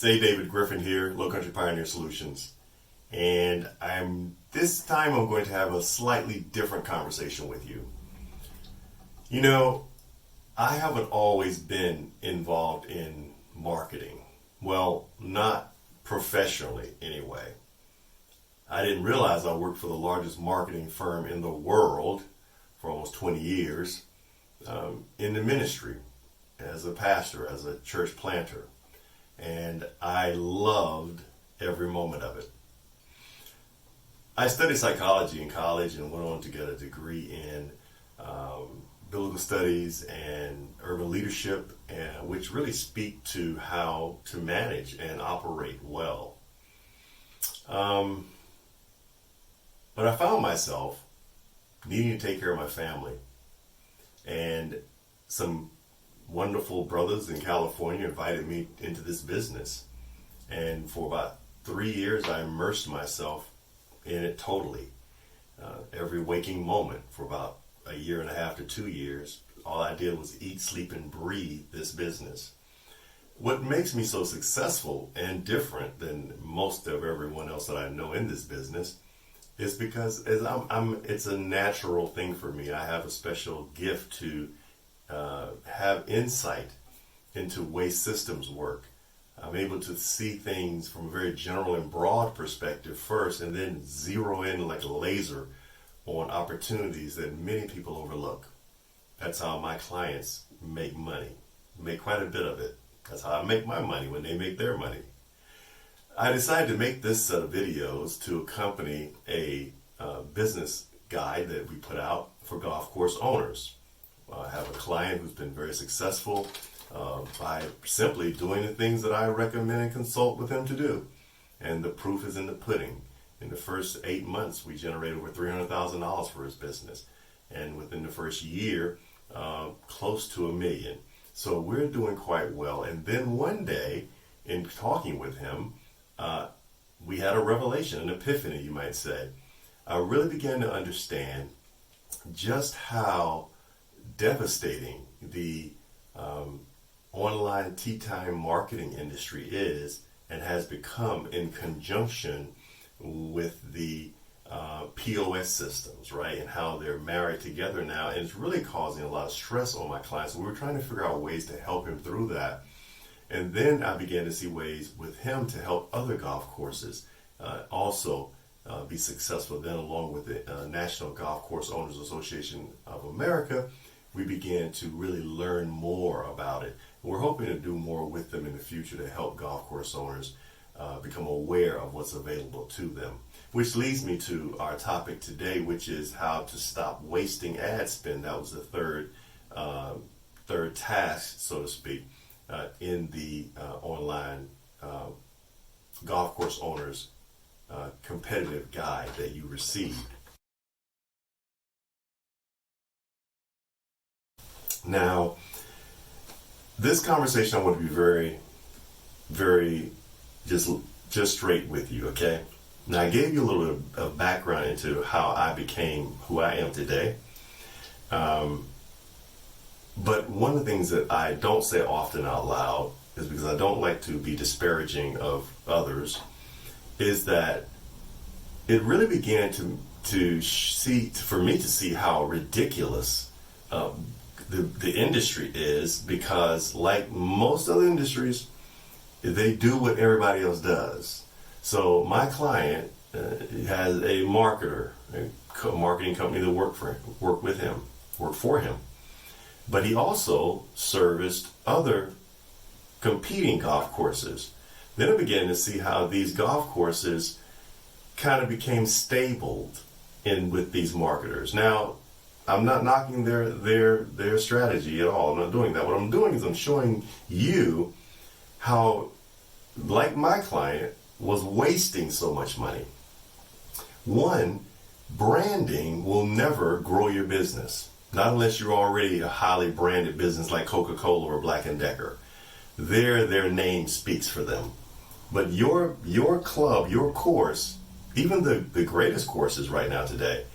It's A. David Griffin here, Low Country Pioneer Solutions. And this time I'm going to have a slightly different conversation with you. You know, I haven't always been involved in marketing. Well, not professionally anyway. I didn't realize I worked for the largest marketing firm in the world for almost 20 years in the ministry as a pastor, as a church planter. And I loved every moment of it. I studied psychology in college and went on to get a degree in biblical studies and urban leadership, which really speak to how to manage and operate well. But I found myself needing to take care of my family, and some wonderful brothers in California invited me into this business, and for about 3 years I immersed myself in it totally. Every waking moment for about a year and a half to 2 years, all I did was eat, sleep, and breathe this business. What makes me so successful and different than most of everyone else that I know in this business is because it's a natural thing for me. I have a special gift to have insight into way systems work. I'm able to see things from a very general and broad perspective first, and then zero in like a laser on opportunities that many people overlook. That's how my clients make money, make quite a bit of it. That's how I make my money when they make their money. I decided to make this set of videos to accompany a business guide that we put out for golf course owners. I have a client who's been very successful by simply doing the things that I recommend and consult with him to do. And the proof is in the pudding. In the first 8 months, we generated over $300,000 for his business. And within the first year, close to $1 million. So we're doing quite well. And then one day, in talking with him, we had a revelation, an epiphany, you might say. I really began to understand just how devastating the online tea time marketing industry is and has become in conjunction with the POS systems, right? And how they're married together now. And it's really causing a lot of stress on my clients. So we were trying to figure out ways to help him through that. And then I began to see ways with him to help other golf courses also be successful. Then along with the National Golf Course Owners Association of America, we began to really learn more about it. We're hoping to do more with them in the future to help golf course owners become aware of what's available to them. Which leads me to our topic today, which is how to stop wasting ad spend. That was the third task, so to speak, in the online golf course owners competitive guide that you received. Now, this conversation I want to be very, very just straight with you, okay? Now, I gave you a little bit of background into how I became who I am today. But one of the things that I don't say often out loud is because I don't like to be disparaging of others, is that it really began for me to see how ridiculous the industry is, because like most other industries, they do what everybody else does. So my client has a marketer, a marketing company that worked for him. But he also serviced other competing golf courses. Then I began to see how these golf courses kind of became stabled with these marketers. Now, I'm not knocking their strategy at all. I'm not doing that. What I'm doing is I'm showing you how, like my client, was wasting so much money. One, branding will never grow your business. Not unless you're already a highly branded business like Coca-Cola or Black & Decker. Their name speaks for them. But your club, your course, even the greatest courses right now today,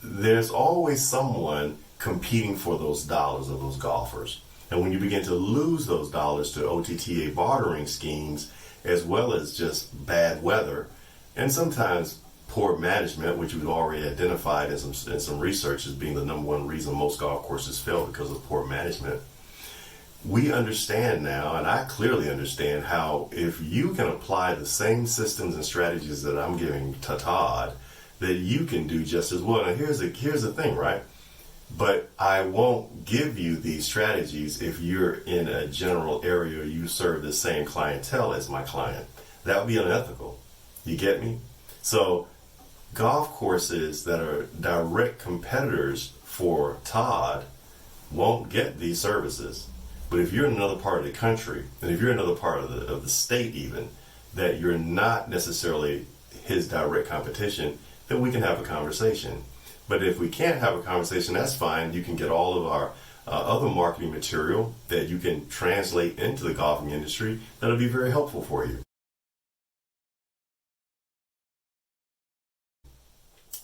there's always someone competing for those dollars of those golfers. And when you begin to lose those dollars to OTTA bartering schemes, as well as just bad weather, and sometimes poor management, which we've already identified in some research as being the number one reason most golf courses fail because of poor management, we understand now, and I clearly understand how if you can apply the same systems and strategies that I'm giving to Todd, that you can do just as well. Now here's the thing, right? But I won't give you these strategies if you're in a general area you serve the same clientele as my client. That would be unethical. You get me? So golf courses that are direct competitors for Todd won't get these services. But if you're in another part of the country, and if you're in another part of the state even, that you're not necessarily his direct competition, then we can have a conversation. But if we can't have a conversation, that's fine. You can get all of our other marketing material that you can translate into the golfing industry that'll be very helpful for you.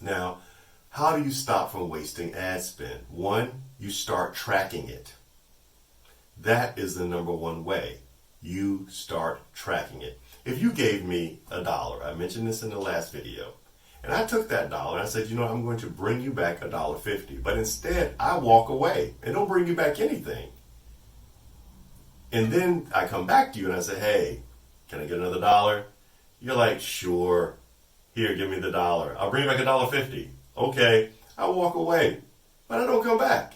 Now, how do you stop from wasting ad spend? One, you start tracking it. That is the number one way. You start tracking it. If you gave me $1, I mentioned this in the last video, and I took that dollar and I said, I'm going to bring you back $1.50, but instead I walk away and don't bring you back anything. And then I come back to you and I say, hey, can I get another $1? You're like, sure. Here, give me the $1. I'll bring you back $1.50. Okay, I walk away, but I don't come back.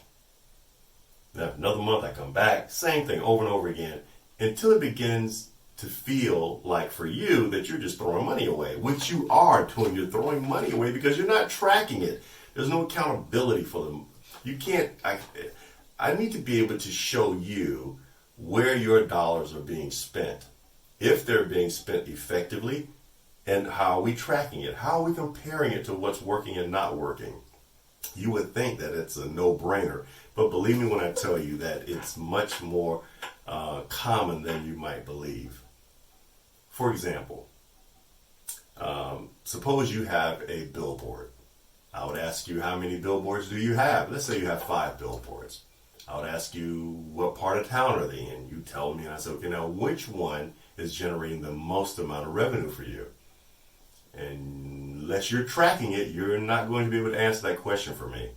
Now, another month I come back, same thing over and over again, until it begins to feel like for you that you're just throwing money away, which you are doing. You're throwing money away because you're not tracking it. There's no accountability for them. You can't, I need to be able to show you where your dollars are being spent, if they're being spent effectively, and how are we tracking it? How are we comparing it to what's working and not working? You would think that it's a no-brainer, but believe me when I tell you that it's much more common than you might believe. For example, suppose you have a billboard. I would ask you, how many billboards do you have? Let's say you have 5 billboards. I would ask you, what part of town are they in? You tell me, and I say, okay, now which one is generating the most amount of revenue for you? And unless you're tracking it, you're not going to be able to answer that question for me.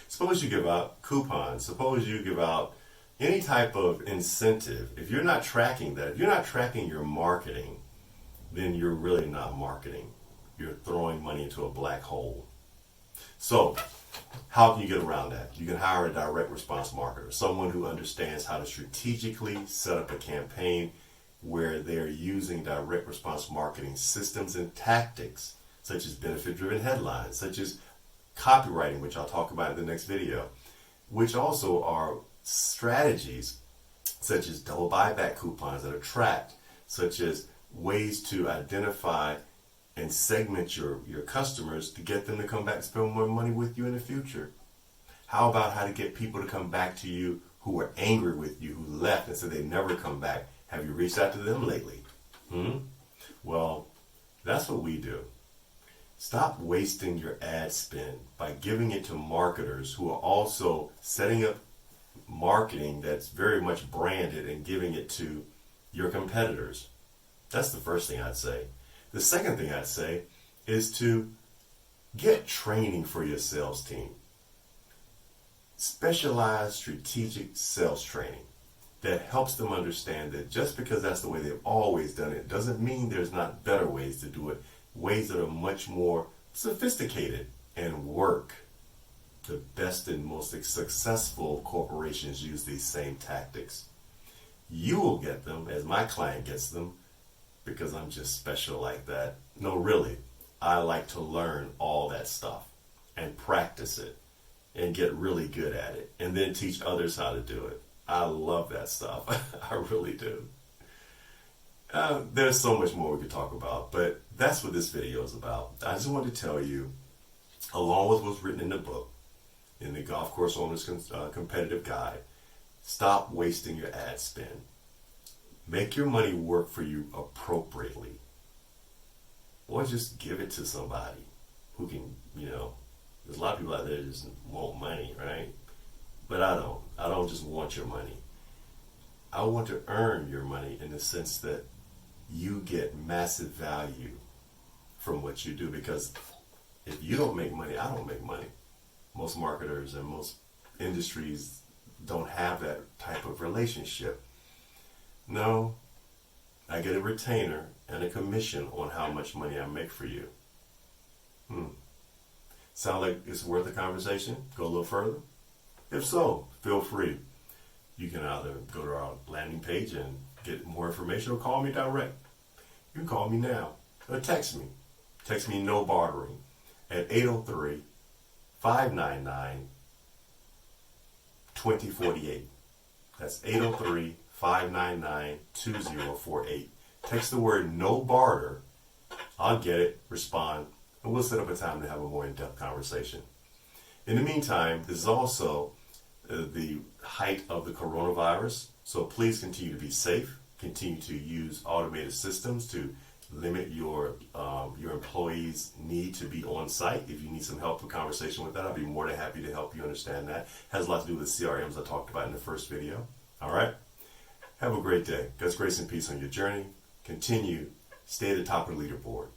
Suppose you give out coupons. Suppose you give out any type of incentive. If you're not tracking that, if you're not tracking your marketing, then you're really not marketing. You're throwing money into a black hole. So, how can you get around that? You can hire a direct response marketer, someone who understands how to strategically set up a campaign where they're using direct response marketing systems and tactics, such as benefit-driven headlines, such as copywriting, which I'll talk about in the next video, which also are strategies such as double buyback coupons that are tracked, such as ways to identify and segment your customers to get them to come back and spend more money with you in the future. How about how to get people to come back to you who were angry with you, who left and said they never come back? Have you reached out to them lately? Well, that's what we do. Stop wasting your ad spend by giving it to marketers who are also setting up marketing that's very much branded and giving it to your competitors. That's the first thing I'd say. The second thing I'd say is to get training for your sales team. Specialized strategic sales training that helps them understand that just because that's the way they've always done it doesn't mean there's not better ways to do it, ways that are much more sophisticated and work. The best and most successful corporations use these same tactics. You will get them as my client gets them because I'm just special like that. No, really, I like to learn all that stuff and practice it and get really good at it and then teach others how to do it. I love that stuff. I really do. There's so much more we could talk about, but that's what this video is about. I just wanted to tell you, along with what's written in the book, in the Golf Course Owner's Competitive Guide, stop wasting your ad spend. Make your money work for you appropriately. Or just give it to somebody who can, there's a lot of people out there that just want money, right? But I don't. I don't just want your money. I want to earn your money in the sense that you get massive value from what you do, because if you don't make money, I don't make money. Most marketers and most industries don't have that type of relationship. No, I get a retainer and a commission on how much money I make for you. Sound like it's worth a conversation? Go a little further? If so, feel free. You can either go to our landing page and get more information, or call me direct. You can call me now or text me. Text me no bartering at 803-599-2048. That's 803-599-2048. Text the word no barter. I'll get it, respond, and we'll set up a time to have a more in-depth conversation. In the meantime, this is also the height of the coronavirus, so please continue to be safe. Continue to use automated systems to limit your employees' need to be on site. If you need some help with conversation with that, I'll be more than happy to help you understand that. Has a lot to do with CRMs I talked about in the first video. All right? Have a great day. God's grace and peace on your journey. Continue. Stay at the top of the leaderboard.